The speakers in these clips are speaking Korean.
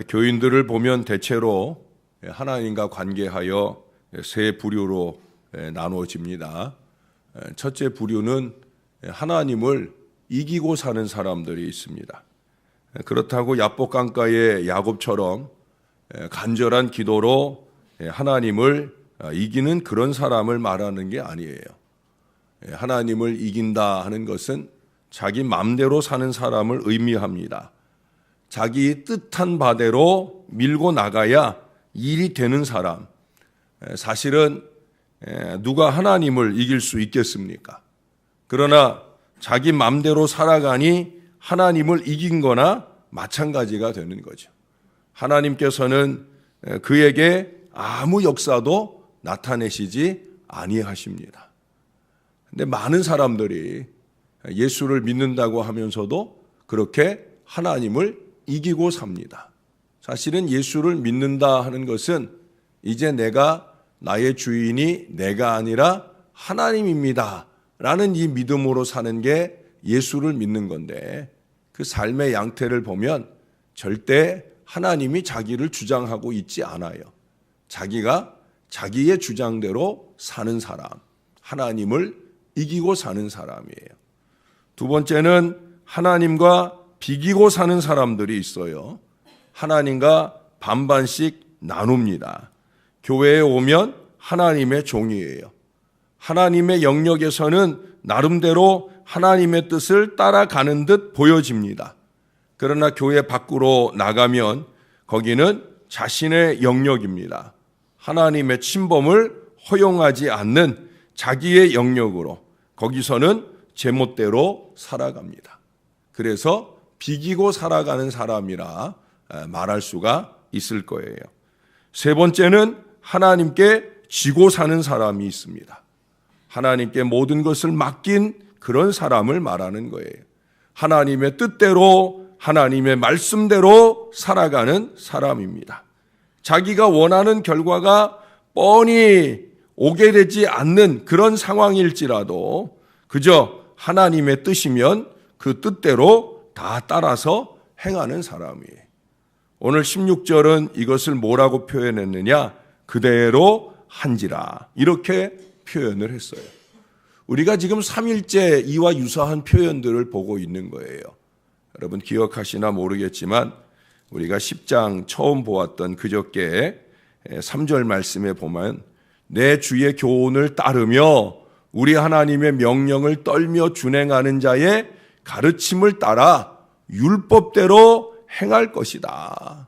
교인들을 보면 대체로 하나님과 관계하여 세 부류로 나누어집니다. 첫째 부류는 하나님을 이기고 사는 사람들이 있습니다. 그렇다고 야복강가의 야곱처럼 간절한 기도로 하나님을 이기는 그런 사람을 말하는 게 아니에요. 하나님을 이긴다 하는 것은 자기 마음대로 사는 사람을 의미합니다. 자기 뜻한 바대로 밀고 나가야 일이 되는 사람. 사실은 누가 하나님을 이길 수 있겠습니까? 그러나 자기 마음대로 살아가니 하나님을 이긴 거나 마찬가지가 되는 거죠. 하나님께서는 그에게 아무 역사도 나타내시지 아니하십니다. 근데 많은 사람들이 예수를 믿는다고 하면서도 그렇게 하나님을 이기고 삽니다. 사실은 예수를 믿는다 하는 것은 이제 내가 나의 주인이 내가 아니라 하나님입니다 라는 이 믿음으로 사는 게 예수를 믿는 건데, 그 삶의 양태를 보면 절대 하나님이 자기를 주장하고 있지 않아요. 자기가 자기의 주장대로 사는 사람, 하나님을 이기고 사는 사람이에요. 두 번째는 하나님과 비기고 사는 사람들이 있어요. 하나님과 반반씩 나눕니다. 교회에 오면 하나님의 종이에요. 하나님의 영역에서는 나름대로 하나님의 뜻을 따라가는 듯 보여집니다. 그러나 교회 밖으로 나가면 거기는 자신의 영역입니다. 하나님의 침범을 허용하지 않는 자기의 영역으로 거기서는 제멋대로 살아갑니다. 그래서 비기고 살아가는 사람이라 말할 수가 있을 거예요. 세 번째는 하나님께 지고 사는 사람이 있습니다. 하나님께 모든 것을 맡긴 그런 사람을 말하는 거예요. 하나님의 뜻대로, 하나님의 말씀대로 살아가는 사람입니다. 자기가 원하는 결과가 뻔히 오게 되지 않는 그런 상황일지라도 그저 하나님의 뜻이면 그 뜻대로 다 따라서 행하는 사람이에요. 오늘 16절은 이것을 뭐라고 표현했느냐? 그대로 한지라, 이렇게 표현을 했어요. 우리가 지금 3일째 이와 유사한 표현들을 보고 있는 거예요. 여러분 기억하시나 모르겠지만 우리가 10장 처음 보았던 그저께 3절 말씀에 보면 내 주의 교훈을 따르며 우리 하나님의 명령을 떨며 준행하는 자의 가르침을 따라 율법대로 행할 것이다.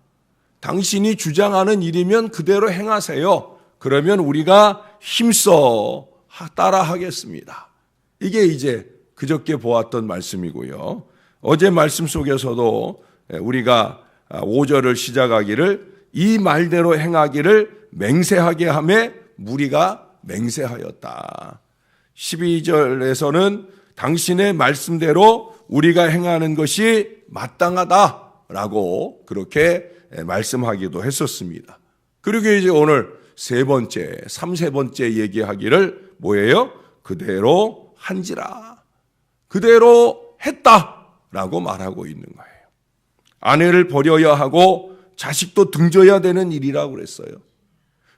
당신이 주장하는 일이면 그대로 행하세요. 그러면 우리가 힘써 따라 하겠습니다. 이게 이제 그저께 보았던 말씀이고요. 어제 말씀 속에서도 우리가 5절을 시작하기를 이 말대로 행하기를 맹세하게 하며 무리가 맹세하였다. 12절에서는 당신의 말씀대로 우리가 행하는 것이 마땅하다라고 그렇게 말씀하기도 했었습니다. 그리고 이제 오늘 세 번째, 3번째 얘기하기를 뭐예요? 그대로 한지라. 그대로 했다라고 말하고 있는 거예요. 아내를 버려야 하고 자식도 등져야 되는 일이라고 그랬어요.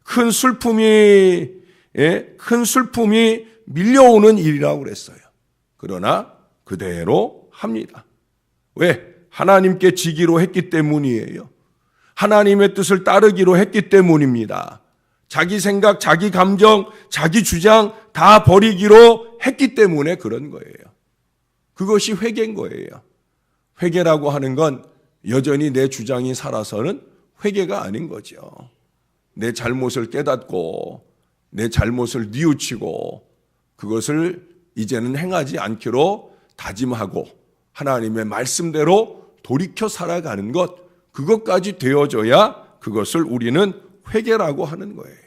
큰 슬픔이 밀려오는 일이라고 그랬어요. 그러나 그대로 합니다. 왜? 하나님께 지기로 했기 때문이에요. 하나님의 뜻을 따르기로 했기 때문입니다. 자기 생각, 자기 감정, 자기 주장 다 버리기로 했기 때문에 그런 거예요. 그것이 회개인 거예요. 회개라고 하는 건 여전히 내 주장이 살아서는 회개가 아닌 거죠. 내 잘못을 깨닫고 내 잘못을 뉘우치고 그것을 이제는 행하지 않기로 다짐하고 하나님의 말씀대로 돌이켜 살아가는 것, 그것까지 되어져야 그것을 우리는 회개라고 하는 거예요.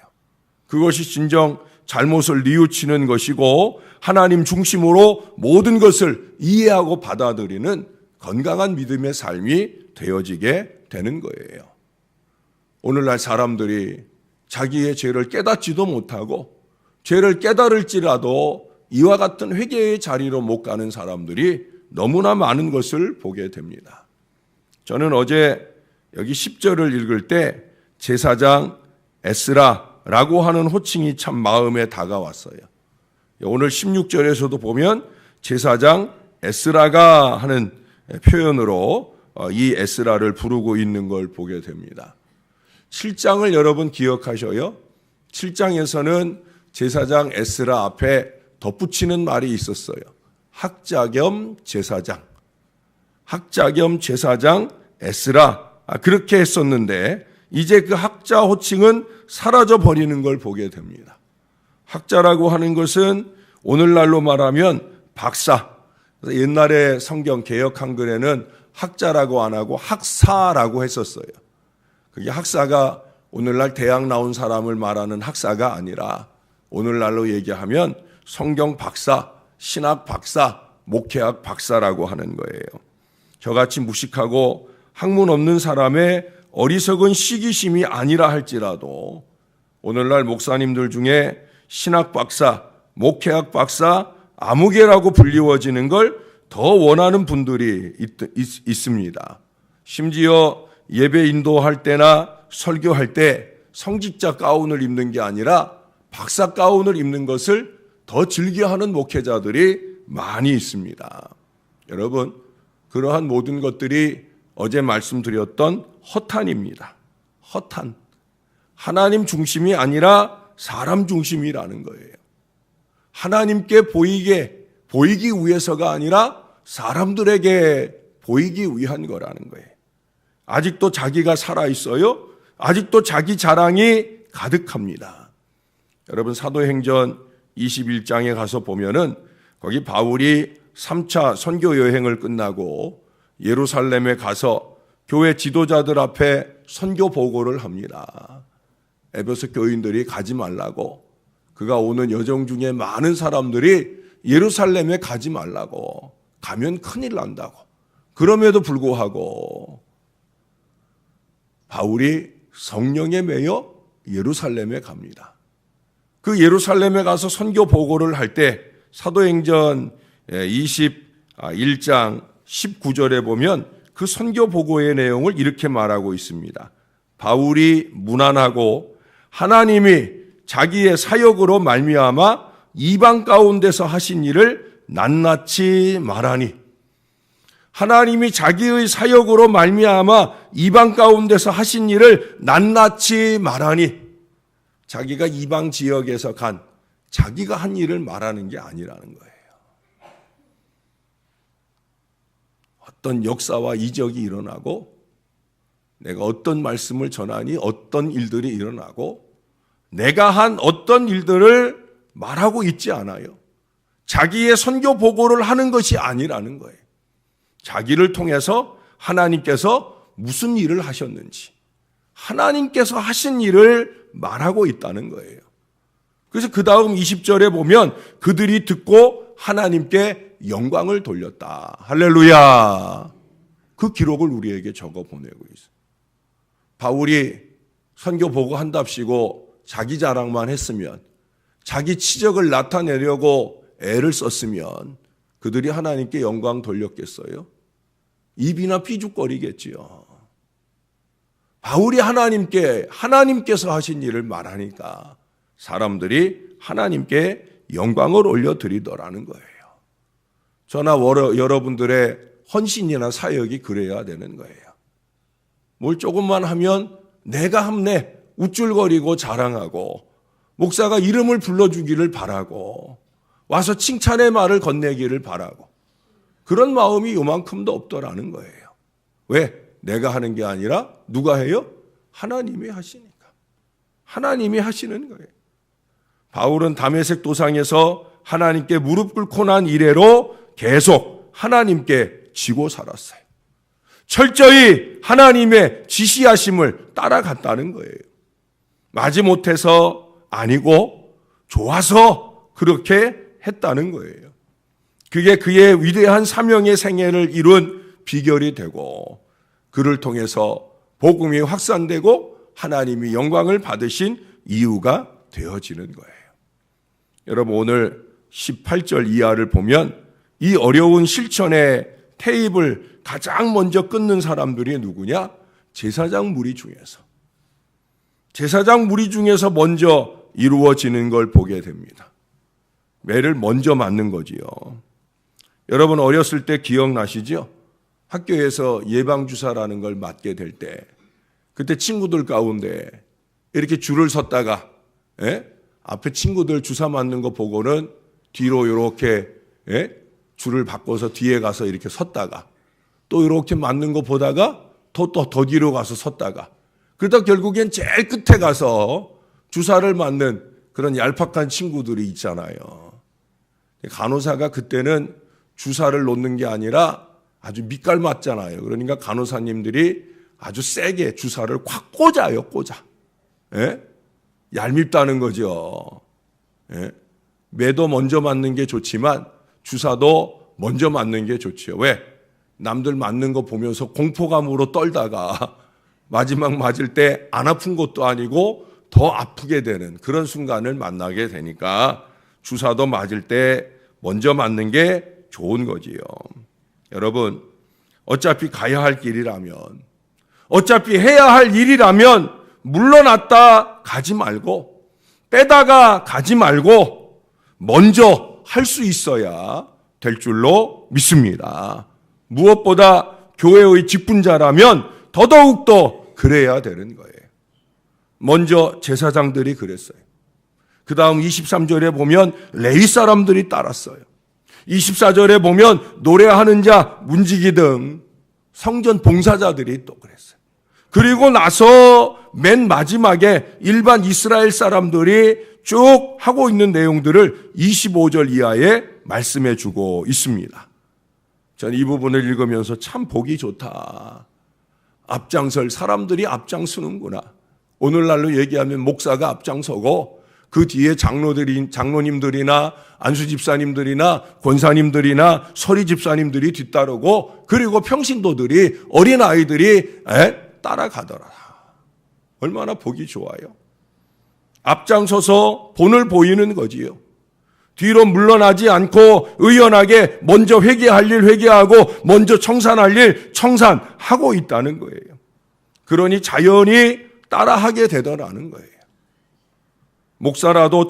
그것이 진정 잘못을 뉘우치는 것이고 하나님 중심으로 모든 것을 이해하고 받아들이는 건강한 믿음의 삶이 되어지게 되는 거예요. 오늘날 사람들이 자기의 죄를 깨닫지도 못하고 죄를 깨달을지라도 이와 같은 회개의 자리로 못 가는 사람들이 너무나 많은 것을 보게 됩니다. 저는 어제 여기 10절을 읽을 때 제사장 에스라라고 하는 호칭이 참 마음에 다가왔어요. 오늘 16절에서도 보면 제사장 에스라가 하는 표현으로 이 에스라를 부르고 있는 걸 보게 됩니다. 7장을 여러분 기억하셔요? 7장에서는 제사장 에스라 앞에 덧붙이는 말이 있었어요. 학자 겸 제사장. 학자 겸 제사장 에스라. 그렇게 했었는데 이제 그 학자 호칭은 사라져 버리는 걸 보게 됩니다. 학자라고 하는 것은 오늘날로 말하면 박사. 옛날에 성경 개역 한글에는 학자라고 안 하고 학사라고 했었어요. 그게 학사가 오늘날 대학 나온 사람을 말하는 학사가 아니라 오늘날로 얘기하면 성경 박사, 신학 박사, 목회학 박사라고 하는 거예요. 저같이 무식하고 학문 없는 사람의 어리석은 시기심이 아니라 할지라도 오늘날 목사님들 중에 신학 박사, 목회학 박사, 아무개라고 불리워지는 걸 더 원하는 분들이 있습니다. 심지어 예배 인도할 때나 설교할 때 성직자 가운을 입는 게 아니라 박사 가운을 입는 것을 더 즐겨하는 목회자들이 많이 있습니다. 여러분, 그러한 모든 것들이 어제 말씀드렸던 허탄입니다. 허탄. 하나님 중심이 아니라 사람 중심이라는 거예요. 하나님께 보이기 위해서가 아니라 사람들에게 보이기 위한 거라는 거예요. 아직도 자기가 살아있어요. 아직도 자기 자랑이 가득합니다. 여러분 사도행전 21장에 가서 보면은 거기 바울이 3차 선교 여행을 끝나고 예루살렘에 가서 교회 지도자들 앞에 선교 보고를 합니다. 에베소 교인들이 가지 말라고, 그가 오는 여정 중에 많은 사람들이 예루살렘에 가지 말라고, 가면 큰일 난다고. 그럼에도 불구하고 바울이 성령에 매여 예루살렘에 갑니다. 그 예루살렘에 가서 선교 보고를 할 때 사도행전 21장 19절에 보면 그 선교 보고의 내용을 이렇게 말하고 있습니다. 바울이 문안하고 하나님이 자기의 사역으로 말미암아 이방 가운데서 하신 일을 낱낱이 말하니, 하나님이 자기의 사역으로 말미암아 이방 가운데서 하신 일을 낱낱이 말하니, 자기가 이방 지역에서 간 자기가 한 일을 말하는 게 아니라는 거예요. 어떤 역사와 이적이 일어나고 내가 어떤 말씀을 전하니 어떤 일들이 일어나고 내가 한 어떤 일들을 말하고 있지 않아요. 자기의 선교 보고를 하는 것이 아니라는 거예요. 자기를 통해서 하나님께서 무슨 일을 하셨는지, 하나님께서 하신 일을 말하고 있다는 거예요. 그래서 그 다음 20절에 보면 그들이 듣고 하나님께 영광을 돌렸다. 할렐루야. 그 기록을 우리에게 적어 보내고 있어요. 바울이 선교 보고한답시고 자기 자랑만 했으면, 자기 치적을 나타내려고 애를 썼으면 그들이 하나님께 영광 돌렸겠어요? 입이나 삐죽거리겠지요. 바울이 하나님께서 하신 일을 말하니까 사람들이 하나님께 영광을 올려드리더라는 거예요. 저나 여러분들의 헌신이나 사역이 그래야 되는 거예요. 뭘 조금만 하면 내가 합내 우쭐거리고 자랑하고 목사가 이름을 불러주기를 바라고 와서 칭찬의 말을 건네기를 바라고, 그런 마음이 요만큼도 없더라는 거예요. 왜? 내가 하는 게 아니라 누가 해요? 하나님이 하시니까. 하나님이 하시는 거예요. 바울은 다메섹 도상에서 하나님께 무릎 꿇고 난 이래로 계속 하나님께 지고 살았어요. 철저히 하나님의 지시하심을 따라갔다는 거예요. 마지못해서 아니고 좋아서 그렇게 했다는 거예요. 그게 그의 위대한 사명의 생애를 이룬 비결이 되고, 그를 통해서 복음이 확산되고 하나님이 영광을 받으신 이유가 되어지는 거예요. 여러분 오늘 18절 이하를 보면 이 어려운 실천의 테이블 가장 먼저 끊는 사람들이 누구냐? 제사장 무리 중에서 먼저 이루어지는 걸 보게 됩니다. 매를 먼저 맞는 거지요. 여러분 어렸을 때 기억나시죠? 학교에서 예방주사라는 걸 맞게 될 때 그때 친구들 가운데 이렇게 줄을 섰다가 앞에 친구들 주사 맞는 거 보고는 뒤로 이렇게 줄을 바꿔서 뒤에 가서 이렇게 섰다가 또 이렇게 맞는 거 보다가 더 뒤로 가서 섰다가 그러다 결국엔 제일 끝에 가서 주사를 맞는 그런 얄팍한 친구들이 있잖아요. 간호사가 그때는 주사를 놓는 게 아니라 아주 밑갈 맞잖아요. 그러니까 간호사님들이 아주 세게 주사를 콱 꽂아요. 얄밉다는 거죠. 매도 먼저 맞는 게 좋지만 주사도 먼저 맞는 게 좋죠. 왜? 남들 맞는 거 보면서 공포감으로 떨다가 마지막 맞을 때 안 아픈 것도 아니고 더 아프게 되는 그런 순간을 만나게 되니까 주사도 맞을 때 먼저 맞는 게 좋은 거지요. 여러분, 어차피 가야 할 길이라면, 어차피 해야 할 일이라면 물러났다 가지 말고 빼다가 가지 말고 먼저 할 수 있어야 될 줄로 믿습니다. 무엇보다 교회의 직분자라면 더더욱더 그래야 되는 거예요. 먼저 제사장들이 그랬어요. 그 다음 23절에 보면 레위 사람들이 따랐어요. 24절에 보면 노래하는 자, 문지기 등 성전 봉사자들이 또 그랬어요. 그리고 나서 맨 마지막에 일반 이스라엘 사람들이 쭉 하고 있는 내용들을 25절 이하에 말씀해 주고 있습니다. 저는 이 부분을 읽으면서 참 보기 좋다. 앞장설 사람들이 앞장서는구나. 오늘날로 얘기하면 목사가 앞장서고 그 뒤에 장로님들이나 안수 집사님들이나 권사님들이나 서리 집사님들이 뒤따르고 그리고 평신도들이 어린아이들이 따라가더라. 얼마나 보기 좋아요. 앞장서서 본을 보이는 거지요. 뒤로 물러나지 않고 의연하게 먼저 회개할 일 회개하고 먼저 청산할 일 청산하고 있다는 거예요. 그러니 자연히 따라하게 되더라는 거예요. 목사라도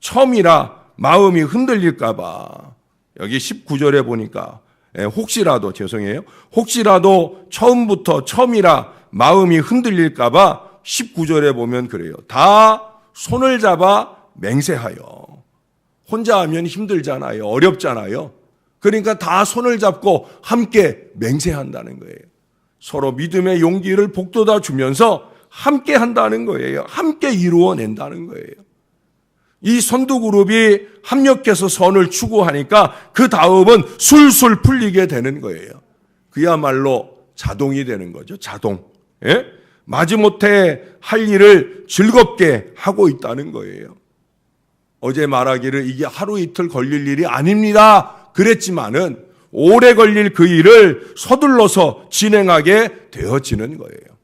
처음이라 마음이 흔들릴까 봐 여기 19절에 보니까 혹시라도 처음이라 마음이 흔들릴까 봐 19절에 보면 그래요. 다 손을 잡아 맹세하여. 혼자 하면 힘들잖아요. 어렵잖아요. 그러니까 다 손을 잡고 함께 맹세한다는 거예요. 서로 믿음의 용기를 북돋아 주면서 함께 한다는 거예요. 함께 이루어낸다는 거예요. 이 선두그룹이 합력해서 선을 추구하니까 그 다음은 술술 풀리게 되는 거예요. 그야말로 자동이 되는 거죠. 자동. 마지못해 할 일을 즐겁게 하고 있다는 거예요. 어제 말하기를 이게 하루 이틀 걸릴 일이 아닙니다. 그랬지만은 오래 걸릴 그 일을 서둘러서 진행하게 되어지는 거예요.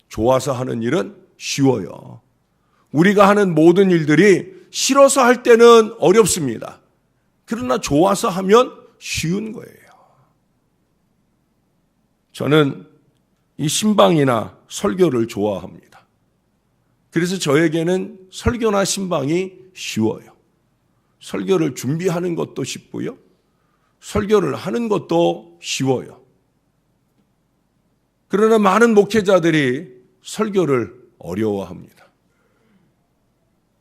좋아서 하는 일은 쉬워요. 우리가 하는 모든 일들이 싫어서 할 때는 어렵습니다. 그러나 좋아서 하면 쉬운 거예요. 저는 이 신방이나 설교를 좋아합니다. 그래서 저에게는 설교나 신방이 쉬워요. 설교를 준비하는 것도 쉽고요. 설교를 하는 것도 쉬워요. 그러나 많은 목회자들이 설교를 어려워합니다.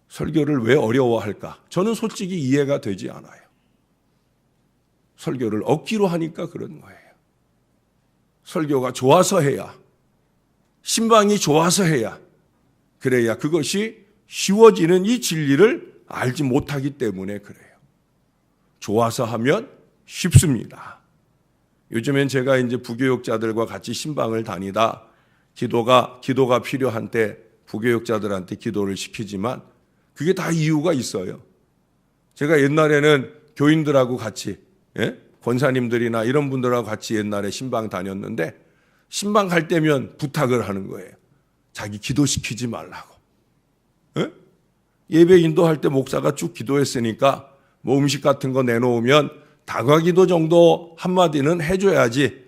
설교를 왜 어려워할까? 저는 솔직히 이해가 되지 않아요. 설교를 억지로 하니까 그런 거예요. 설교가 좋아서 해야, 신방이 좋아서 해야, 그래야 그것이 쉬워지는 이 진리를 알지 못하기 때문에 그래요. 좋아서 하면 쉽습니다. 요즘엔 제가 이제 부교육자들과 같이 신방을 다니다 기도가 필요한 때 부교육자들한테 기도를 시키지만 그게 다 이유가 있어요. 제가 옛날에는 교인들하고 같이 권사님들이나 이런 분들하고 같이 옛날에 신방 다녔는데 신방 갈 때면 부탁을 하는 거예요. 자기 기도시키지 말라고. 예배 인도할 때 목사가 쭉 기도했으니까 뭐 음식 같은 거 내놓으면 다과기도 정도 한마디는 해줘야지.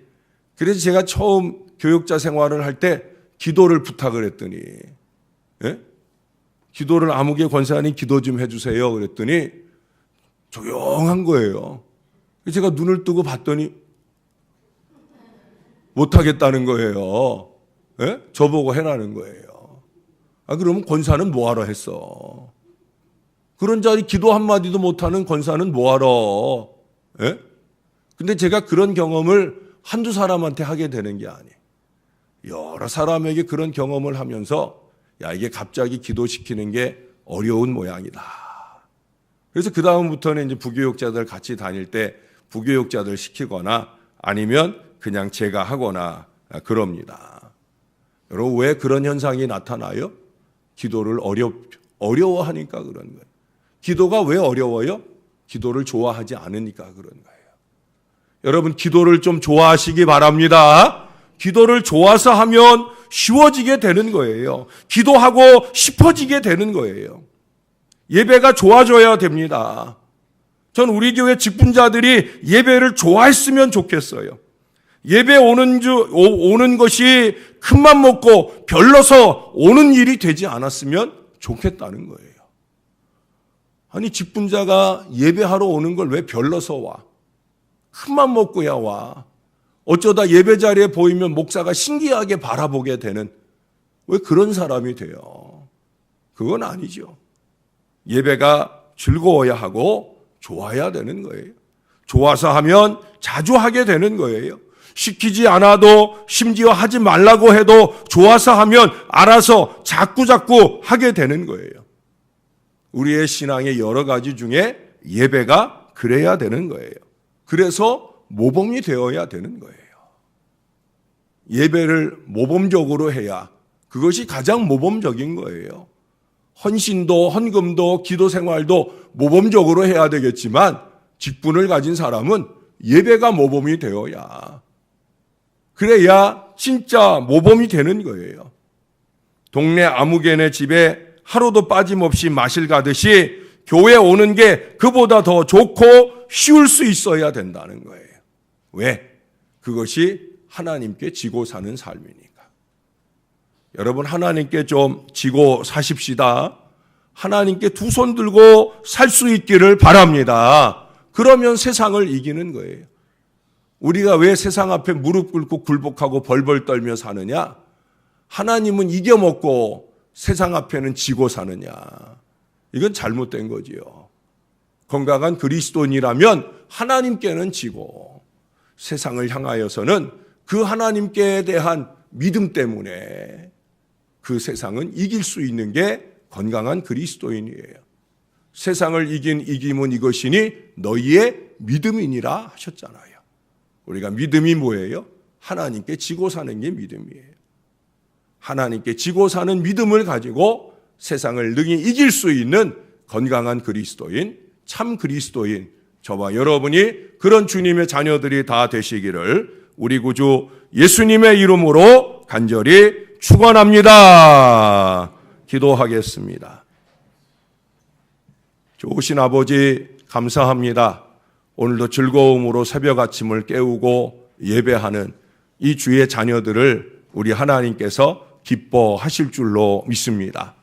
그래서 제가 처음 교육자 생활을 할 때 기도를 부탁을 했더니, 예? 기도를 아무개 권사님 기도 좀 해주세요. 그랬더니 조용한 거예요. 제가 눈을 뜨고 봤더니 못하겠다는 거예요. 예? 저보고 해라는 거예요. 그러면 권사는 뭐하러 했어? 그런 자리 기도 한마디도 못하는 권사는 뭐하러? 예? 근데 제가 그런 경험을 한두 사람한테 하게 되는 게 아니에요. 여러 사람에게 그런 경험을 하면서 야, 이게 갑자기 기도시키는 게 어려운 모양이다. 그래서 그 다음부터는 이제 부교육자들 같이 다닐 때 부교육자들 시키거나 아니면 그냥 제가 하거나 그럽니다. 여러분, 왜 그런 현상이 나타나요? 기도를 어려워하니까 그런 거예요. 기도가 왜 어려워요? 기도를 좋아하지 않으니까 그런 거예요. 여러분, 기도를 좀 좋아하시기 바랍니다. 기도를 좋아서 하면 쉬워지게 되는 거예요. 기도하고 싶어지게 되는 거예요. 예배가 좋아져야 됩니다. 전 우리 교회 직분자들이 예배를 좋아했으면 좋겠어요. 예배 오는 것이 큰맘 먹고 별로서 오는 일이 되지 않았으면 좋겠다는 거예요. 아니, 직분자가 예배하러 오는 걸 왜 별로서 와? 큰맘 먹고야 와. 어쩌다 예배 자리에 보이면 목사가 신기하게 바라보게 되는, 왜 그런 사람이 돼요? 그건 아니죠. 예배가 즐거워야 하고 좋아야 되는 거예요. 좋아서 하면 자주 하게 되는 거예요. 시키지 않아도, 심지어 하지 말라고 해도 좋아서 하면 알아서 자꾸 하게 되는 거예요. 우리의 신앙의 여러 가지 중에 예배가 그래야 되는 거예요. 그래서 모범이 되어야 되는 거예요. 예배를 모범적으로 해야 그것이 가장 모범적인 거예요. 헌신도 헌금도 기도 생활도 모범적으로 해야 되겠지만 직분을 가진 사람은 예배가 모범이 되어야, 그래야 진짜 모범이 되는 거예요. 동네 아무개네 집에 하루도 빠짐없이 마실 가듯이 교회 오는 게 그보다 더 좋고 쉬울 수 있어야 된다는 거예요. 왜? 그것이 하나님께 지고 사는 삶이니까. 여러분, 하나님께 좀 지고 사십시다. 하나님께 두 손 들고 살 수 있기를 바랍니다. 그러면 세상을 이기는 거예요. 우리가 왜 세상 앞에 무릎 꿇고 굴복하고 벌벌 떨며 사느냐? 하나님은 이겨먹고 세상 앞에는 지고 사느냐? 이건 잘못된 거지요. 건강한 그리스도인이라면 하나님께는 지고 세상을 향하여서는 그 하나님께 대한 믿음 때문에 그 세상은 이길 수 있는 게 건강한 그리스도인이에요. 세상을 이긴 이김은 이것이니 너희의 믿음이니라 하셨잖아요. 우리가 믿음이 뭐예요? 하나님께 지고 사는 게 믿음이에요. 하나님께 지고 사는 믿음을 가지고 세상을 능히 이길 수 있는 건강한 그리스도인, 참 그리스도인, 저와 여러분이 그런 주님의 자녀들이 다 되시기를 우리 구주 예수님의 이름으로 간절히 축원합니다. 기도하겠습니다. 좋으신 아버지, 감사합니다. 오늘도 즐거움으로 새벽 아침을 깨우고 예배하는 이 주의 자녀들을 우리 하나님께서 기뻐하실 줄로 믿습니다.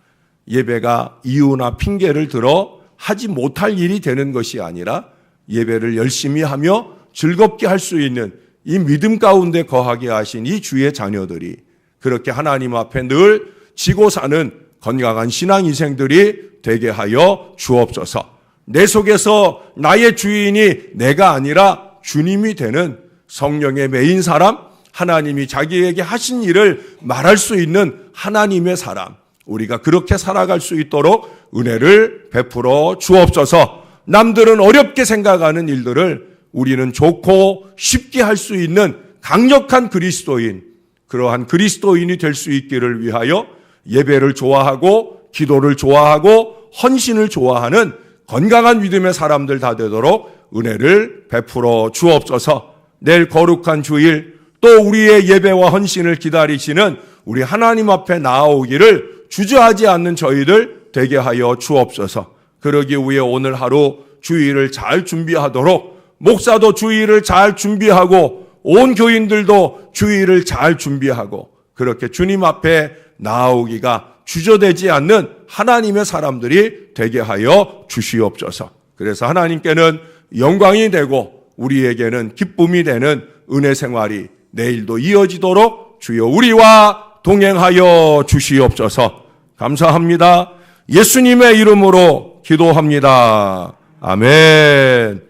예배가 이유나 핑계를 들어 하지 못할 일이 되는 것이 아니라 예배를 열심히 하며 즐겁게 할 수 있는 이 믿음 가운데 거하게 하신 이 주의 자녀들이 그렇게 하나님 앞에 늘 지고 사는 건강한 신앙인생들이 되게 하여 주옵소서. 내 속에서 나의 주인이 내가 아니라 주님이 되는 성령의 메인 사람, 하나님이 자기에게 하신 일을 말할 수 있는 하나님의 사람, 우리가 그렇게 살아갈 수 있도록 은혜를 베풀어 주옵소서. 남들은 어렵게 생각하는 일들을 우리는 좋고 쉽게 할 수 있는 강력한 그리스도인, 그러한 그리스도인이 될 수 있기를 위하여 예배를 좋아하고 기도를 좋아하고 헌신을 좋아하는 건강한 믿음의 사람들 다 되도록 은혜를 베풀어 주옵소서. 내일 거룩한 주일 또 우리의 예배와 헌신을 기다리시는 우리 하나님 앞에 나아오기를 주저하지 않는 저희들 되게 하여 주옵소서. 그러기 위해 오늘 하루 주일을 잘 준비하도록, 목사도 주일을 잘 준비하고 온 교인들도 주일을 잘 준비하고 그렇게 주님 앞에 나아오기가 주저되지 않는 하나님의 사람들이 되게 하여 주시옵소서. 그래서 하나님께는 영광이 되고 우리에게는 기쁨이 되는 은혜 생활이 내일도 이어지도록 주여 우리와 동행하여 주시옵소서. 감사합니다. 예수님의 이름으로 기도합니다. 아멘.